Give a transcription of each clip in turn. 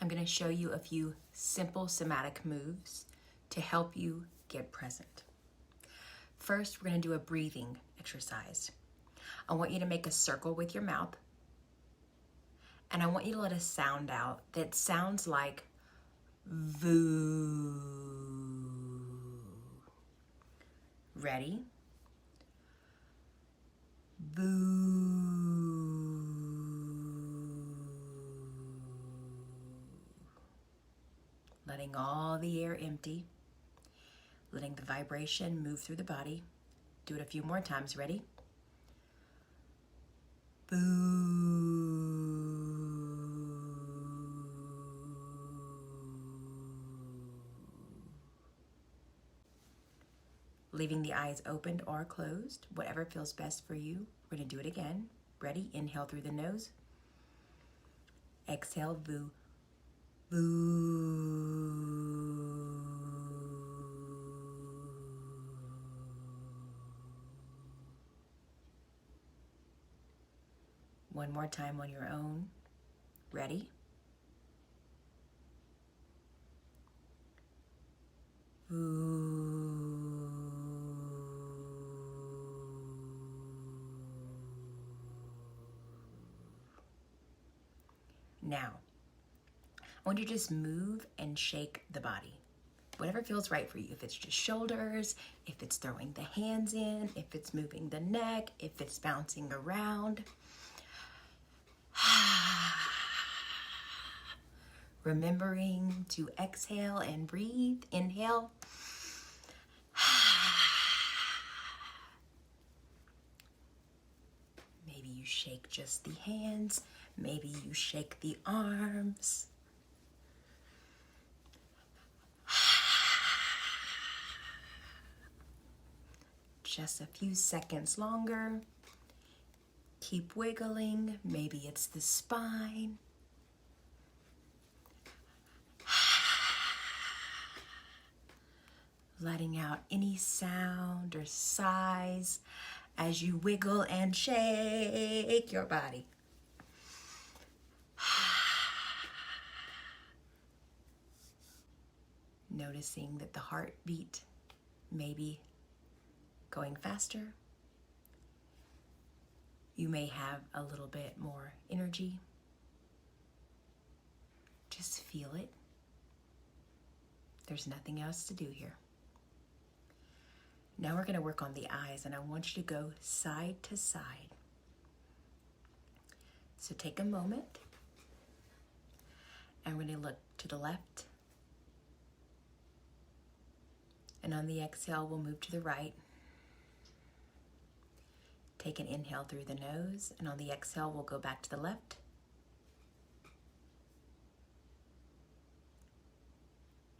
I'm going to show you a few simple somatic moves to help you get present. First, we're going to do a breathing exercise. I want you to make a circle with your mouth, and I want you to let a sound out that sounds like voo. Ready? Voo. Letting all the air empty, letting the vibration move through the body. Do it a few more times. Ready? Boo. Leaving the eyes opened or closed, whatever feels best for you. We're going to do it again. Ready? Inhale through the nose. Exhale, boo. Boo. One more time on your own. Ready? Boo. Now, I want you to just move and shake the body. Whatever feels right for you. If it's just shoulders, if it's throwing the hands in, if it's moving the neck, if it's bouncing around. Remembering to exhale and breathe. Inhale. Maybe you shake just the hands. Maybe you shake the arms. Just a few seconds longer. Keep wiggling. Maybe it's the spine. Letting out any sound or sighs as you wiggle and shake your body. Noticing that the heartbeat may be going faster. You may have a little bit more energy. Just feel it. There's nothing else to do here. Now we're going to work on the eyes, and I want you to go side to side. So take a moment, and we're going to look to the left. And on the exhale, we'll move to the right. Take an inhale through the nose, and on the exhale, we'll go back to the left.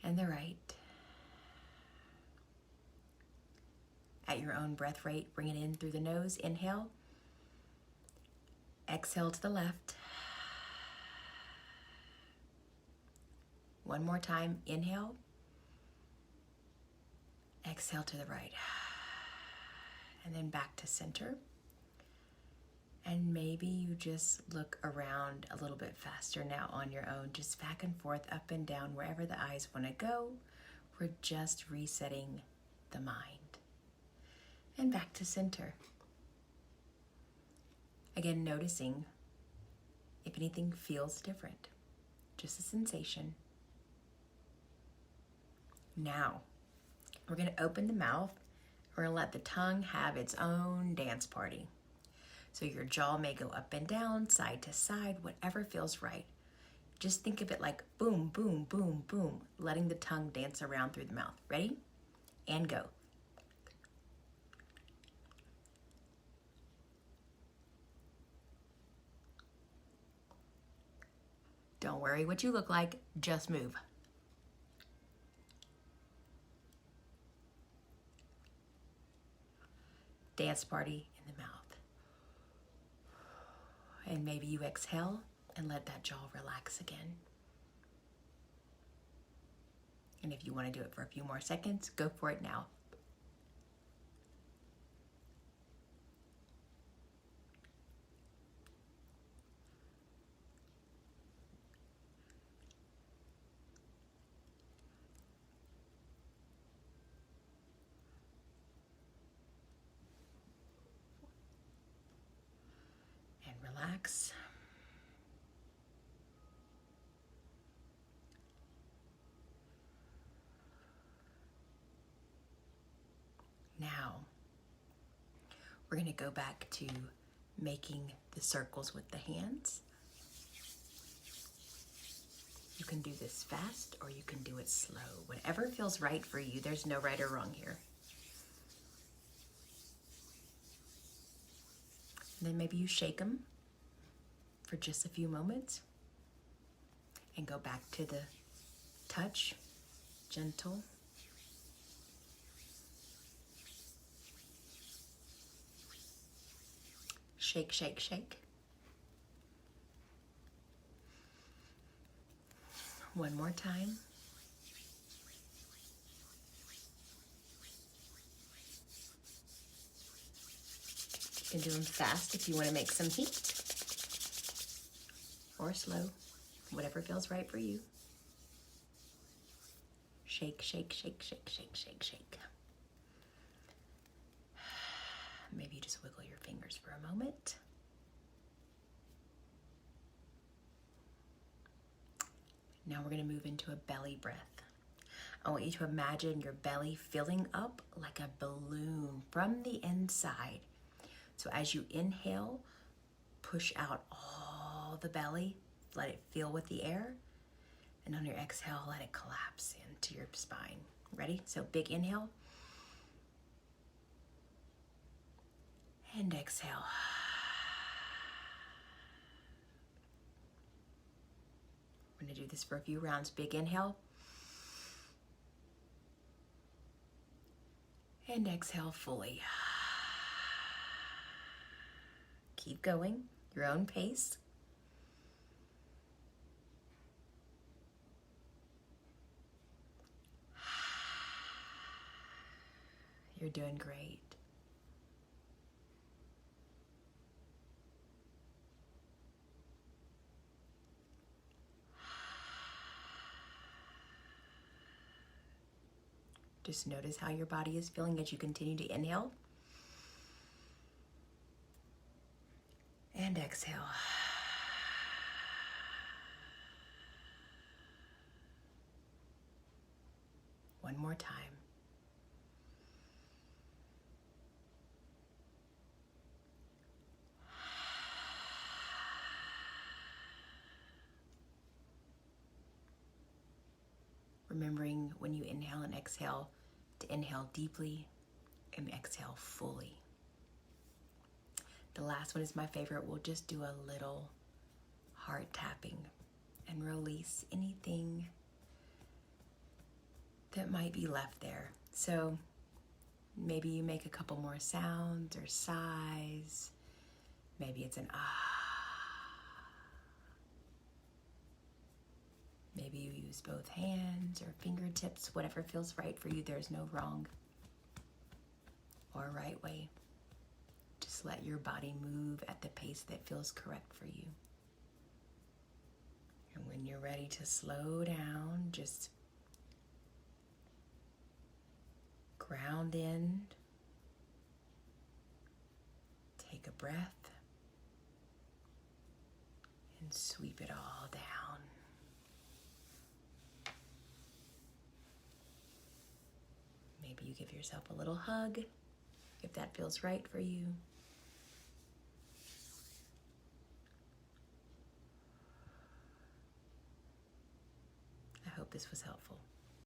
And the right. At your own breath rate, bring it in through the nose. Inhale. Exhale to the left. One more time. Inhale. Exhale to the right. And then back to center. And maybe you just look around a little bit faster now on your own, just back and forth, up and down, wherever the eyes want to go. We're just resetting the mind. And back to center. Again, noticing if anything feels different, just a sensation. Now, we're going to open the mouth. We're going to let the tongue have its own dance party. So your jaw may go up and down, side to side, whatever feels right. Just think of it like boom, boom, boom, boom, letting the tongue dance around through the mouth. Ready? And go. Don't worry what you look like, just move. Dance party in the mouth. And maybe you exhale and let that jaw relax again. And if you want to do it for a few more seconds, go for it now. relax. Now, we're going to go back to making the circles with the hands. You can do this fast or you can do it slow. Whatever feels right for you. There's no right or wrong here. And then maybe you shake them for just a few moments and go back to the touch, gentle. Shake, shake, shake. One more time. You can do them fast if you want to make some heat, or slow, whatever feels right for you. Shake, shake, shake, shake, shake, shake, shake. Maybe you just wiggle your fingers for a moment. Now we're going to move into a belly breath. I want you to imagine your belly filling up like a balloon from the inside. So as you inhale, push out all the belly, let it fill with the air. And on your exhale, let it collapse into your spine. Ready? So big inhale. And exhale. We're going to do this for a few rounds. Big inhale. And exhale fully. Keep going, your own pace. You're doing great. Just notice how your body is feeling as you continue to inhale. And exhale. One more time. Remembering when you inhale and exhale to inhale deeply and exhale fully. The last one is my favorite. We'll just do a little heart tapping and release anything that might be left there. So maybe you make a couple more sounds or sighs. Maybe it's an ah. Maybe you use both hands or fingertips, whatever feels right for you. There's no wrong or right way. Just let your body move at the pace that feels correct for you. And when you're ready to slow down, just ground in. Take a breath and sweep it all down. Maybe you give yourself a little hug if that feels right for you. I hope this was helpful.